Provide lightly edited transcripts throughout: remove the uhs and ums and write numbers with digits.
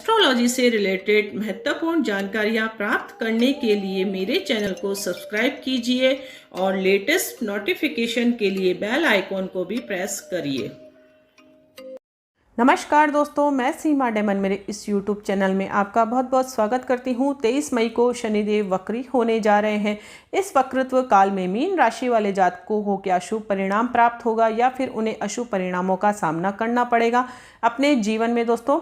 Astrology से related महत्वपूर्ण जानकारियाँ प्राप्त करने के लिए मेरे चैनल को सब्सक्राइब कीजिए और लेटेस्ट नोटिफिकेशन के लिए बेल आइकॉन को भी प्रेस करिए। नमस्कार दोस्तों, मैं सीमा डेमन मेरे इस YouTube चैनल में आपका बहुत बहुत स्वागत करती हूँ। 23 मई को शनिदेव वक्री होने जा रहे हैं। इस वक्रत्व काल में मीन राशि वाले जातकों को क्या शुभ परिणाम प्राप्त होगा या फिर उन्हें अशुभ परिणामों का सामना करना पड़ेगा अपने जीवन में। दोस्तों,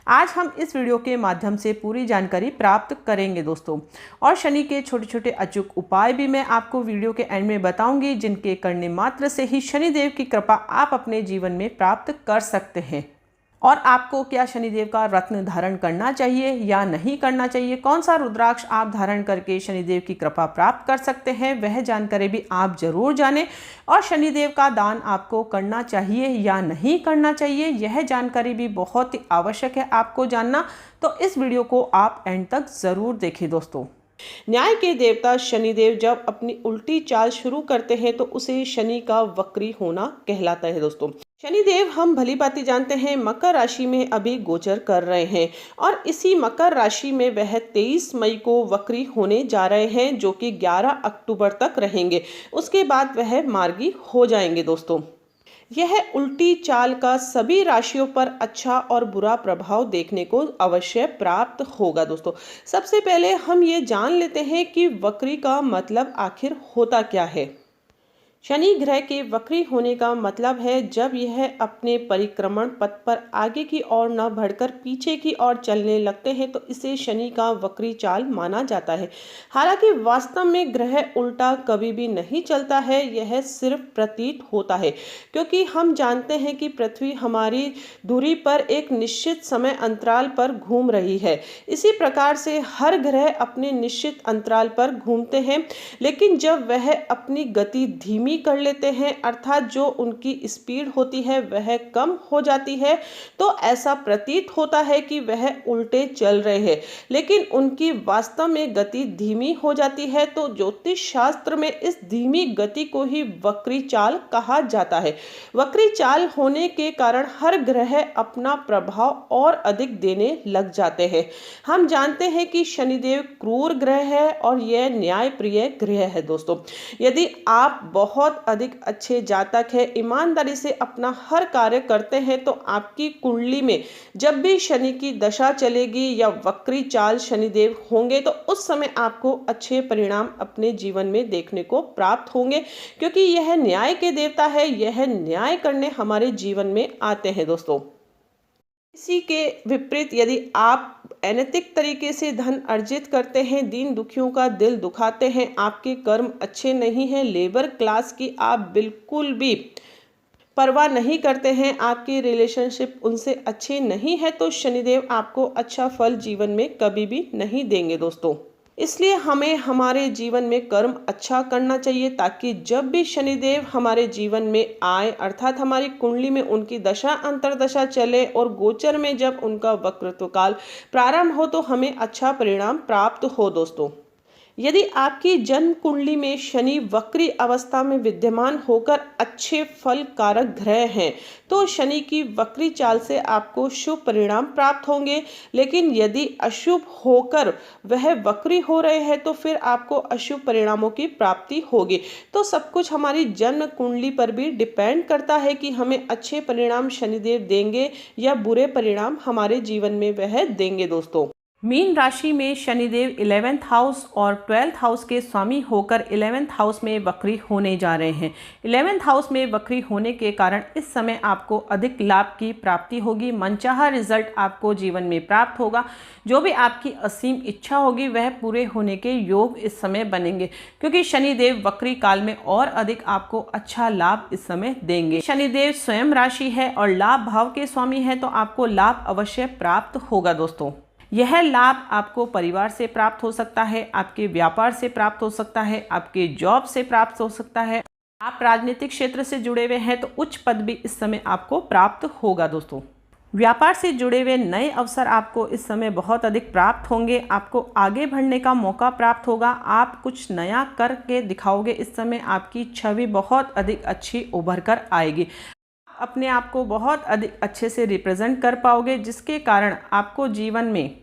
आज हम इस वीडियो के माध्यम से पूरी जानकारी प्राप्त करेंगे दोस्तों, और शनि के छोटे छोटे अचूक उपाय भी मैं आपको वीडियो के एंड में बताऊंगी, जिनके करने मात्र से ही शनिदेव की कृपा आप अपने जीवन में प्राप्त कर सकते हैं। और आपको क्या शनिदेव का रत्न धारण करना चाहिए या नहीं करना चाहिए, कौन सा रुद्राक्ष आप धारण करके शनिदेव की कृपा प्राप्त कर सकते हैं, वह जानकारी भी आप जरूर जानें। और शनिदेव का दान आपको करना चाहिए या नहीं करना चाहिए, यह जानकारी भी बहुत ही आवश्यक है आपको जानना। तो इस वीडियो को आप एंड तक जरूर देखें दोस्तों। न्याय के देवता शनिदेव जब अपनी उल्टी चाल शुरू करते हैं तो उसे शनि का वक्री होना कहलाता है दोस्तों। शनिदेव हम भली भांति जानते हैं मकर राशि में अभी गोचर कर रहे हैं, और इसी मकर राशि में वह 23 मई को वक्री होने जा रहे हैं, जो कि 11 अक्टूबर तक रहेंगे। उसके बाद वह मार्गी हो जाएंगे दोस्तों। यह उल्टी चाल का सभी राशियों पर अच्छा और बुरा प्रभाव देखने को अवश्य प्राप्त होगा दोस्तों। सबसे पहले हम ये जान लेते हैं कि वक्री का मतलब आखिर होता क्या है। शनि ग्रह के वक्री होने का मतलब है जब यह अपने परिक्रमण पथ पर आगे की ओर न बढ़कर पीछे की ओर चलने लगते हैं, तो इसे शनि का वक्री चाल माना जाता है। हालांकि वास्तव में ग्रह उल्टा कभी भी नहीं चलता है, यह सिर्फ प्रतीत होता है, क्योंकि हम जानते हैं कि पृथ्वी हमारी दूरी पर एक निश्चित समय अंतराल पर घूम रही है। इसी प्रकार से हर ग्रह अपने निश्चित अंतराल पर घूमते हैं, लेकिन जब वह अपनी गति धीमी कर लेते हैं, अर्थात जो उनकी स्पीड होती है वह कम हो जाती है, तो ऐसा प्रतीत होता है कि वह उल्टे चल रहे हैं, लेकिन उनकी वास्तव में गति धीमी हो जाती है। तो ज्योतिष शास्त्र में इस धीमी गति को ही वक्री चाल कहा जाता है। वक्री चाल होने के कारण हर ग्रह अपना प्रभाव और अधिक देने लग जाते हैं। हम जानते हैं कि शनिदेव क्रूर ग्रह है और यह न्याय प्रिय ग्रह है दोस्तों। यदि आप बहुत अधिक अच्छे जातक है, ईमानदारी से अपना हर कार्य करते हैं, तो आपकी कुंडली में जब भी शनि की दशा चलेगी या वक्री चाल शनिदेव होंगे, तो उस समय आपको अच्छे परिणाम अपने जीवन में देखने को प्राप्त होंगे, क्योंकि यह न्याय के देवता है। यह न्याय करने हमारे जीवन में आते हैं दोस्तों। इसी के विपरीत यदि आप अनैतिक तरीके से धन अर्जित करते हैं, दीन दुखियों का दिल दुखाते हैं, आपके कर्म अच्छे नहीं हैं, लेबर क्लास की आप बिल्कुल भी परवाह नहीं करते हैं, आपकी रिलेशनशिप उनसे अच्छी नहीं है, तो शनिदेव आपको अच्छा फल जीवन में कभी भी नहीं देंगे दोस्तों। इसलिए हमें हमारे जीवन में कर्म अच्छा करना चाहिए, ताकि जब भी शनिदेव हमारे जीवन में आए, अर्थात हमारी कुंडली में उनकी दशा अंतरदशा चले और गोचर में जब उनका वक्रत्व काल प्रारंभ हो, तो हमें अच्छा परिणाम प्राप्त हो दोस्तों। यदि आपकी जन्म कुंडली में शनि वक्री अवस्था में विद्यमान होकर अच्छे फल कारक ग्रह हैं, तो शनि की वक्री चाल से आपको शुभ परिणाम प्राप्त होंगे। लेकिन यदि अशुभ होकर वह वक्री हो रहे हैं, तो फिर आपको अशुभ परिणामों की प्राप्ति होगी। तो सब कुछ हमारी जन्म कुंडली पर भी डिपेंड करता है कि हमें अच्छे परिणाम शनिदेव देंगे या बुरे परिणाम हमारे जीवन में वह देंगे दोस्तों। मीन राशि में शनिदेव 11th हाउस और 12th हाउस के स्वामी होकर 11th हाउस में वक्री होने जा रहे हैं। 11th हाउस में वक्री होने के कारण इस समय आपको अधिक लाभ की प्राप्ति होगी, मनचाहा रिजल्ट आपको जीवन में प्राप्त होगा। जो भी आपकी असीम इच्छा होगी वह पूरे होने के योग इस समय बनेंगे, क्योंकि शनिदेव वक्री काल में और अधिक आपको अच्छा लाभ इस समय देंगे। शनिदेव स्वयं राशि है और लाभ भाव के स्वामी है, तो आपको लाभ अवश्य प्राप्त होगा दोस्तों। यह लाभ आपको परिवार से प्राप्त हो सकता है, आपके व्यापार से प्राप्त हो सकता है, आपके जॉब से प्राप्त हो सकता है। आप राजनीतिक क्षेत्र से जुड़े हुए हैं तो उच्च पद भी इस समय आपको प्राप्त होगा दोस्तों। व्यापार से जुड़े हुए नए अवसर आपको इस समय बहुत अधिक प्राप्त होंगे। आपको आगे बढ़ने का मौका प्राप्त होगा। आप कुछ नया करके दिखाओगे। इस समय आपकी छवि बहुत अधिक अच्छी उभर कर आएगी। अपने आप को बहुत अधिक अच्छे से रिप्रेजेंट कर पाओगे, जिसके कारण आपको जीवन में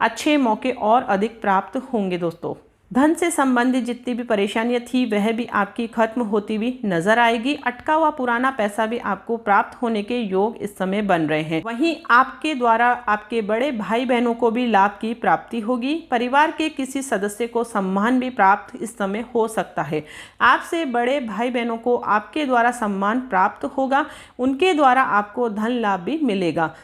अच्छे मौके और अधिक प्राप्त होंगे दोस्तों। धन से संबंधित जितनी भी परेशानियां थी वह भी आपकी खत्म होती हुई नजर आएगी। अटका हुआ पुराना पैसा भी आपको प्राप्त होने के योग इस समय बन रहे हैं। वहीं आपके द्वारा आपके बड़े भाई बहनों को भी लाभ की प्राप्ति होगी। परिवार के किसी सदस्य को सम्मान भी प्राप्त इस समय हो सकता है। आपसे बड़े भाई बहनों को आपके द्वारा सम्मान प्राप्त होगा, उनके द्वारा आपको धन लाभ भी मिलेगा।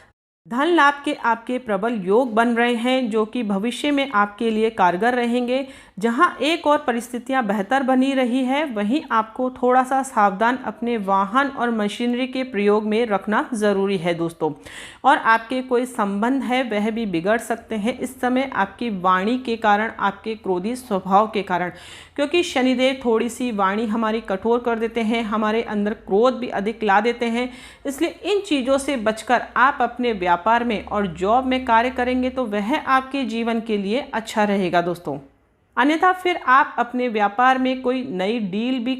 धन लाभ के आपके प्रबल योग बन रहे हैं, जो कि भविष्य में आपके लिए कारगर रहेंगे। जहां एक और परिस्थितियां बेहतर बनी रही है, वहीं आपको थोड़ा सा सावधान अपने वाहन और मशीनरी के प्रयोग में रखना ज़रूरी है दोस्तों। और आपके कोई संबंध है वह भी बिगड़ सकते हैं इस समय आपकी वाणी के कारण, आपके क्रोधी स्वभाव के कारण, क्योंकि शनिदेव थोड़ी सी वाणी हमारी कठोर कर देते हैं, हमारे अंदर क्रोध भी अधिक ला देते हैं। इसलिए इन चीज़ों से बचकर आप अपने व्यापार में और जॉब में कार्य करेंगे तो वह आपके जीवन के लिए अच्छा रहेगा दोस्तों। अन्यथा फिर आप अपने व्यापार में कोई नई डील भी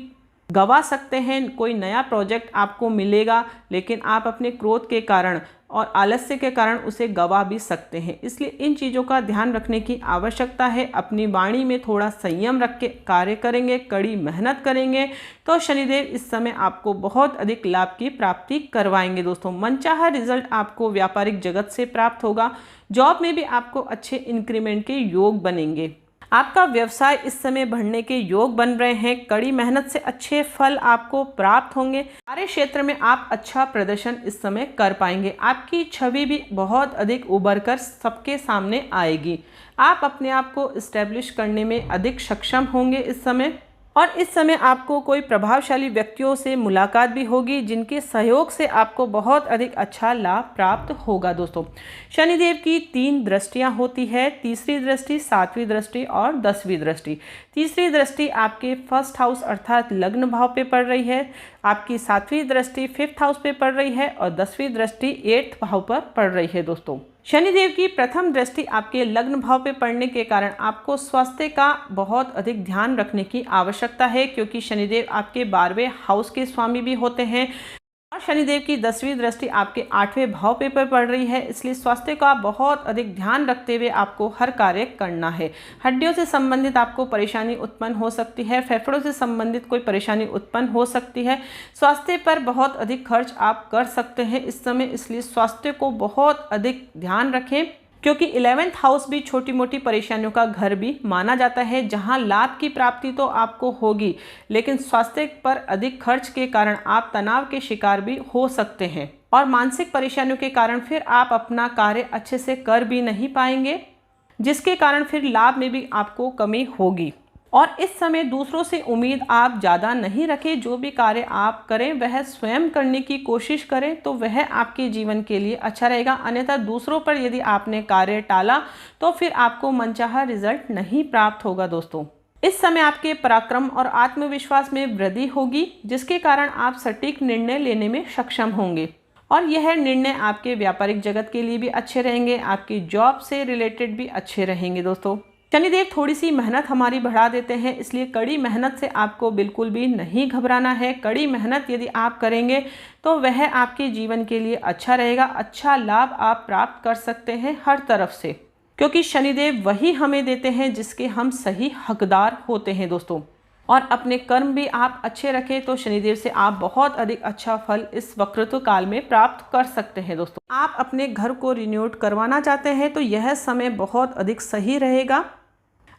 गंवा सकते हैं। कोई नया प्रोजेक्ट आपको मिलेगा, लेकिन आप अपने क्रोध के कारण और आलस्य के कारण उसे गंवा भी सकते हैं। इसलिए इन चीज़ों का ध्यान रखने की आवश्यकता है। अपनी वाणी में थोड़ा संयम रख के कार्य करेंगे, कड़ी मेहनत करेंगे तो शनिदेव इस समय आपको बहुत अधिक लाभ की प्राप्ति करवाएंगे दोस्तों। मनचाहा रिजल्ट आपको व्यापारिक जगत से प्राप्त होगा। जॉब में भी आपको अच्छे इंक्रीमेंट के योग बनेंगे। आपका व्यवसाय इस समय बढ़ने के योग बन रहे हैं। कड़ी मेहनत से अच्छे फल आपको प्राप्त होंगे। कार्य क्षेत्र में आप अच्छा प्रदर्शन इस समय कर पाएंगे। आपकी छवि भी बहुत अधिक उभर कर सबके सामने आएगी। आप अपने आप को इस्टेब्लिश करने में अधिक सक्षम होंगे इस समय। और इस समय आपको कोई प्रभावशाली व्यक्तियों से मुलाकात भी होगी, जिनके सहयोग से आपको बहुत अधिक अच्छा लाभ प्राप्त होगा दोस्तों। शनिदेव की 3 दृष्टियां होती है, तीसरी दृष्टि, 7वीं दृष्टि और 10वीं दृष्टि। तीसरी दृष्टि आपके फर्स्ट हाउस अर्थात लग्न भाव पे पड़ रही है। आपकी 7वीं दृष्टि 5th हाउस पे पड़ रही है और 10वीं दृष्टि 8th भाव पर पड़ रही है दोस्तों। शनिदेव की प्रथम दृष्टि आपके लग्न भाव पे पड़ने के कारण आपको स्वास्थ्य का बहुत अधिक ध्यान रखने की आवश्यकता है, क्योंकि शनिदेव आपके 12वें हाउस के स्वामी भी होते हैं। और शनिदेव की 10वीं दृष्टि आपके 8वें भाव पे पड़ रही है। इसलिए स्वास्थ्य का बहुत अधिक ध्यान रखते हुए आपको हर कार्य करना है। हड्डियों से संबंधित आपको परेशानी उत्पन्न हो सकती है, फेफड़ों से संबंधित कोई परेशानी उत्पन्न हो सकती है। स्वास्थ्य पर बहुत अधिक खर्च आप कर सकते हैं इस समय, इसलिए स्वास्थ्य को बहुत अधिक ध्यान रखें, क्योंकि 11th हाउस भी छोटी मोटी परेशानियों का घर भी माना जाता है, जहां लाभ की प्राप्ति तो आपको होगी, लेकिन स्वास्थ्य पर अधिक खर्च के कारण आप तनाव के शिकार भी हो सकते हैं और मानसिक परेशानियों के कारण फिर आप अपना कार्य अच्छे से कर भी नहीं पाएंगे, जिसके कारण फिर लाभ में भी आपको कमी होगी। और इस समय दूसरों से उम्मीद आप ज़्यादा नहीं रखें। जो भी कार्य आप करें वह स्वयं करने की कोशिश करें तो वह आपके जीवन के लिए अच्छा रहेगा। अन्यथा दूसरों पर यदि आपने कार्य टाला तो फिर आपको मनचाहा रिजल्ट नहीं प्राप्त होगा दोस्तों। इस समय आपके पराक्रम और आत्मविश्वास में वृद्धि होगी, जिसके कारण आप सटीक निर्णय लेने में सक्षम होंगे और यह निर्णय आपके व्यापारिक जगत के लिए भी अच्छे रहेंगे, आपकी जॉब से रिलेटेड भी अच्छे रहेंगे दोस्तों। शनिदेव थोड़ी सी मेहनत हमारी बढ़ा देते हैं, इसलिए कड़ी मेहनत से आपको बिल्कुल भी नहीं घबराना है। कड़ी मेहनत यदि आप करेंगे तो वह आपके जीवन के लिए अच्छा रहेगा। अच्छा लाभ आप प्राप्त कर सकते हैं हर तरफ से, क्योंकि शनिदेव वही हमें देते हैं जिसके हम सही हकदार होते हैं दोस्तों। और अपने कर्म भी आप अच्छे रखें तो शनिदेव से आप बहुत अधिक अच्छा फल इस वक्रतु काल में प्राप्त कर सकते हैं दोस्तों। आप अपने घर को रिन्यूट करवाना चाहते हैं तो यह समय बहुत अधिक सही रहेगा,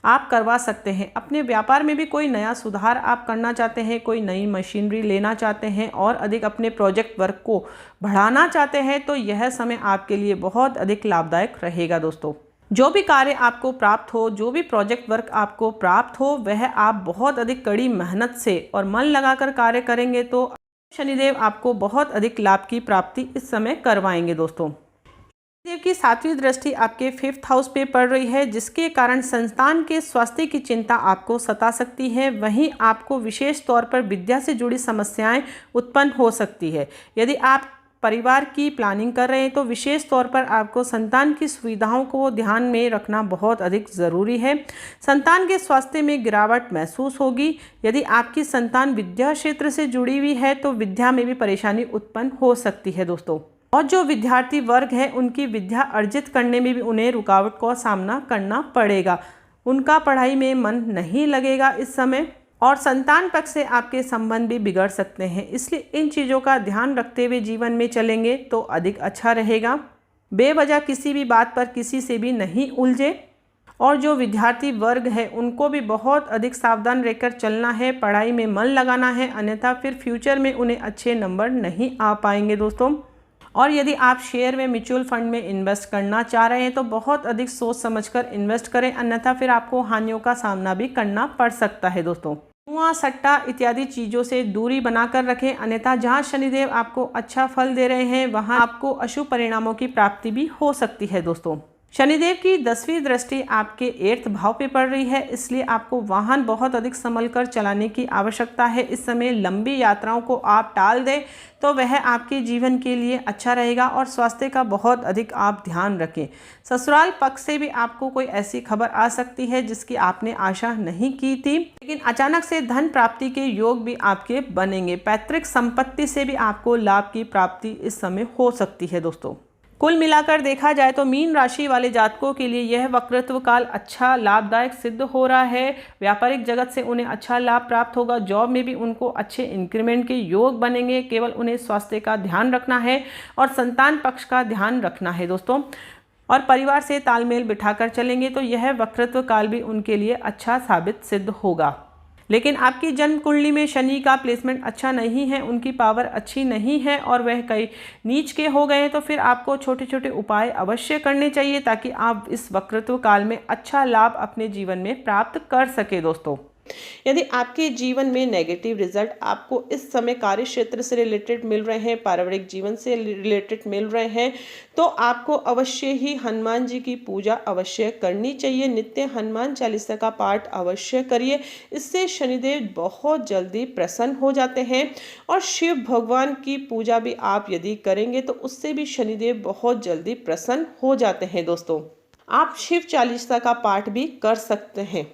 आप करवा सकते हैं। अपने व्यापार में भी कोई नया सुधार आप करना चाहते हैं, कोई नई मशीनरी लेना चाहते हैं और अधिक अपने प्रोजेक्ट वर्क को बढ़ाना चाहते हैं तो यह समय आपके लिए बहुत अधिक लाभदायक रहेगा दोस्तों। जो भी कार्य आपको प्राप्त हो, जो भी प्रोजेक्ट वर्क आपको प्राप्त हो, वह आप बहुत अधिक कड़ी मेहनत से और मन लगाकर कार्य करेंगे तो शनिदेव आपको बहुत अधिक लाभ की प्राप्ति इस समय करवाएंगे दोस्तों। शनिदेव की 7वीं दृष्टि आपके 5th हाउस पे पड़ रही है, जिसके कारण संतान के स्वास्थ्य की चिंता आपको सता सकती है। वहीं आपको विशेष तौर पर विद्या से जुड़ी समस्याएं उत्पन्न हो सकती है। यदि आप परिवार की प्लानिंग कर रहे हैं तो विशेष तौर पर आपको संतान की सुविधाओं को ध्यान में रखना बहुत अधिक ज़रूरी है। संतान के स्वास्थ्य में गिरावट महसूस होगी। यदि आपकी संतान विद्या क्षेत्र से जुड़ी हुई है तो विद्या में भी परेशानी उत्पन्न हो सकती है दोस्तों। और जो विद्यार्थी वर्ग है उनकी विद्या अर्जित करने में भी उन्हें रुकावट का सामना करना पड़ेगा। उनका पढ़ाई में मन नहीं लगेगा इस समय, और संतान पक्ष से आपके संबंध भी बिगड़ सकते हैं। इसलिए इन चीज़ों का ध्यान रखते हुए जीवन में चलेंगे तो अधिक अच्छा रहेगा। बेवजह किसी भी बात पर किसी से भी नहीं उलझे। और जो विद्यार्थी वर्ग है उनको भी बहुत अधिक सावधान रहकर चलना है, पढ़ाई में मन लगाना है, अन्यथा फिर फ्यूचर में उन्हें अच्छे नंबर नहीं आ पाएंगे दोस्तों। और यदि आप शेयर में, म्यूचुअल फंड में इन्वेस्ट करना चाह रहे हैं तो बहुत अधिक सोच समझकर इन्वेस्ट करें, अन्यथा फिर आपको हानियों का सामना भी करना पड़ सकता है दोस्तों। जुआ, सट्टा इत्यादि चीज़ों से दूरी बनाकर रखें, अन्यथा जहां शनिदेव आपको अच्छा फल दे रहे हैं वहां आपको अशुभ परिणामों की प्राप्ति भी हो सकती है दोस्तों। शनिदेव की 10वीं दृष्टि आपके 8th भाव पे पड़ रही है, इसलिए आपको वाहन बहुत अधिक संभल कर चलाने की आवश्यकता है। इस समय लंबी यात्राओं को आप टाल दें तो वह आपके जीवन के लिए अच्छा रहेगा। और स्वास्थ्य का बहुत अधिक आप ध्यान रखें। ससुराल पक्ष से भी आपको कोई ऐसी खबर आ सकती है जिसकी आपने आशा नहीं की थी, लेकिन अचानक से धन प्राप्ति के योग भी आपके बनेंगे। पैतृक संपत्ति से भी आपको लाभ की प्राप्ति इस समय हो सकती है दोस्तों। कुल मिलाकर देखा जाए तो मीन राशि वाले जातकों के लिए यह वक्रत्व काल अच्छा लाभदायक सिद्ध हो रहा है। व्यापारिक जगत से उन्हें अच्छा लाभ प्राप्त होगा। जॉब में भी उनको अच्छे इंक्रीमेंट के योग बनेंगे। केवल उन्हें स्वास्थ्य का ध्यान रखना है और संतान पक्ष का ध्यान रखना है दोस्तों। और परिवार से तालमेल बिठाकर चलेंगे तो यह वक्रत्व काल भी उनके लिए अच्छा साबित सिद्ध होगा। लेकिन आपकी जन्म कुंडली में शनि का प्लेसमेंट अच्छा नहीं है, उनकी पावर अच्छी नहीं है और वह कई नीच के हो गए हैं, तो फिर आपको छोटे छोटे उपाय अवश्य करने चाहिए ताकि आप इस वक्रत्व काल में अच्छा लाभ अपने जीवन में प्राप्त कर सके दोस्तों। यदि आपके जीवन में नेगेटिव रिजल्ट आपको इस समय कार्य क्षेत्र से रिलेटेड मिल रहे हैं, पारिवारिक जीवन से रिलेटेड मिल रहे हैं, तो आपको अवश्य ही हनुमान जी की पूजा अवश्य करनी चाहिए। नित्य हनुमान चालीसा का पाठ अवश्य करिए, इससे शनिदेव बहुत जल्दी प्रसन्न हो जाते हैं। और शिव भगवान की पूजा भी आप यदि करेंगे तो उससे भी शनिदेव बहुत जल्दी प्रसन्न हो जाते हैं दोस्तों। आप शिव चालीसा का पाठ भी कर सकते हैं।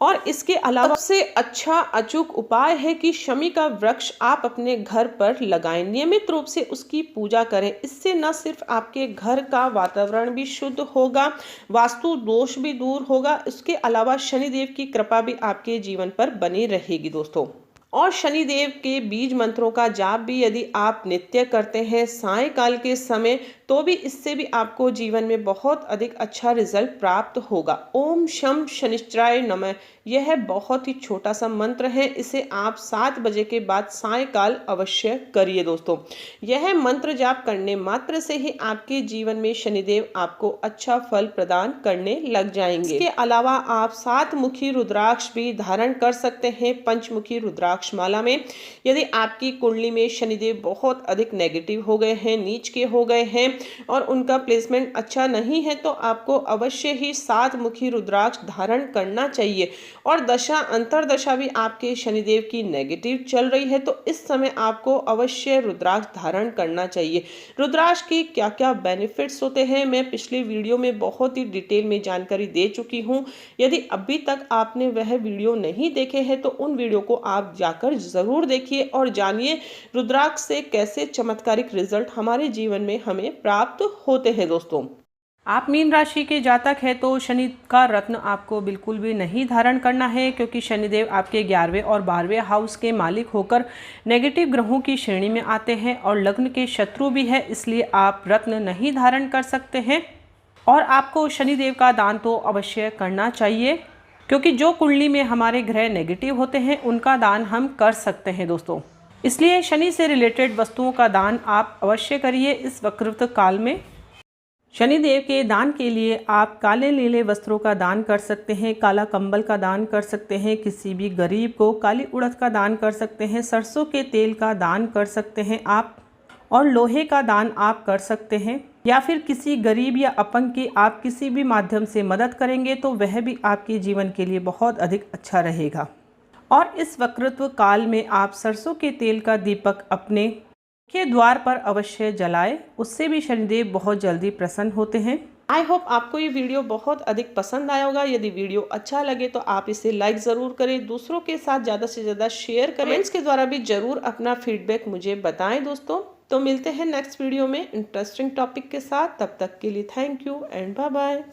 और इसके अलावा सबसे अच्छा अचूक उपाय है कि शमी का वृक्ष आप अपने घर पर लगाएं, नियमित रूप से उसकी पूजा करें। इससे न सिर्फ आपके घर का वातावरण भी शुद्ध होगा, वास्तु दोष भी दूर होगा, इसके अलावा शनिदेव की कृपा भी आपके जीवन पर बनी रहेगी दोस्तों। और शनिदेव के बीज मंत्रों का जाप भी यदि आप नित्य करते हैं सायंकाल के समय, तो भी इससे भी आपको जीवन में बहुत अधिक अच्छा रिजल्ट प्राप्त होगा। ओम शम शनिश्चराय नमः, यह बहुत ही छोटा सा मंत्र है, इसे आप 7 बजे के बाद सायंकाल अवश्य करिए दोस्तों। यह मंत्र जाप करने मात्र से ही आपके जीवन में शनिदेव आपको अच्छा फल प्रदान करने लग जाएंगे। इसके अलावा आप 7 मुखी रुद्राक्ष भी धारण कर सकते हैं पंचमुखी रुद्राक्ष माला में। यदि आपकी कुंडली में शनिदेव बहुत अधिक नेगेटिव हो गए हैं, नीच के हो गए हैं और उनका प्लेसमेंट अच्छा नहीं है, तो आपको अवश्य ही 7 मुखी रुद्राक्ष धारण करना चाहिए। और दशा अंतरदशा भी आपके शनिदेव की नेगेटिव चल रही है, तो इस समय आपको अवश्य रुद्राक्ष धारण करना चाहिए। रुद्राक्ष की क्या क्या बेनिफिट्स होते हैं मैं पिछले वीडियो में बहुत ही डिटेल में जानकारी दे चुकी हूँ। यदि अभी तक आपने वह वीडियो नहीं देखे हैं तो उन वीडियो को आप जाकर जरूर देखिए और जानिए रुद्राक्ष से कैसे चमत्कारिक रिजल्ट हमारे जीवन में हमें प्राप्त होते हैं दोस्तों। आप मीन राशि के जातक हैं तो शनि का रत्न आपको बिल्कुल भी नहीं धारण करना है, क्योंकि शनिदेव आपके 11वें और 12वें हाउस के मालिक होकर नेगेटिव ग्रहों की श्रेणी में आते हैं और लग्न के शत्रु भी है, इसलिए आप रत्न नहीं धारण कर सकते हैं। और आपको शनिदेव का दान तो अवश्य करना चाहिए, क्योंकि जो कुंडली में हमारे ग्रह नेगेटिव होते हैं उनका दान हम कर सकते हैं दोस्तों। इसलिए शनि से रिलेटेड वस्तुओं का दान आप अवश्य करिए इस वक्रत्व काल में। शनिदेव के दान के लिए आप काले नीले वस्त्रों का दान कर सकते हैं, काला कंबल का दान कर सकते हैं, किसी भी गरीब को काली उड़द का दान कर सकते हैं, सरसों के तेल का दान कर सकते हैं आप, और लोहे का दान आप कर सकते हैं। या फिर किसी गरीब या अपंग की आप किसी भी माध्यम से मदद करेंगे तो वह भी आपके जीवन के लिए बहुत अधिक अच्छा रहेगा। और इस वक्रत्व काल में आप सरसों के तेल का दीपक अपने के द्वार पर अवश्य जलाए, उससे भी शनिदेव बहुत जल्दी प्रसन्न होते हैं। आई होप आपको ये वीडियो बहुत अधिक पसंद आया होगा। यदि वीडियो अच्छा लगे तो आप इसे लाइक ज़रूर करें, दूसरों के साथ ज़्यादा से ज़्यादा शेयर करें। कमेंट्स के द्वारा भी ज़रूर अपना फीडबैक मुझे बताएं दोस्तों। तो मिलते हैं नेक्स्ट वीडियो में इंटरेस्टिंग टॉपिक के साथ। तब तक के लिए thank you and bye bye.